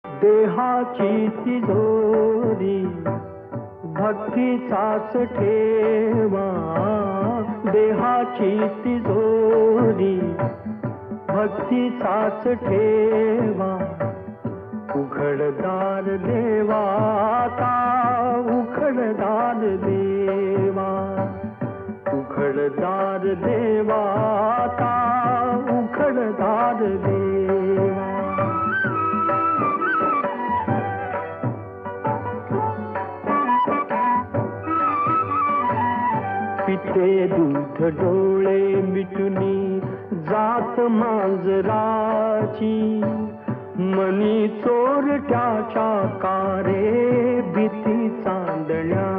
देहाची तिजोरी भक्तीचाच ठेवा, देहाची तिजोरी भक्तीचाच ठेवा. उघडदार देवा आता उघडदार देवा, उघडदार देवा आता उघडदार देवा. पिते दूध डोळे मिटुनी जात मांजराची, मनी चोरट्याच्या कारे भीती चांदण्या.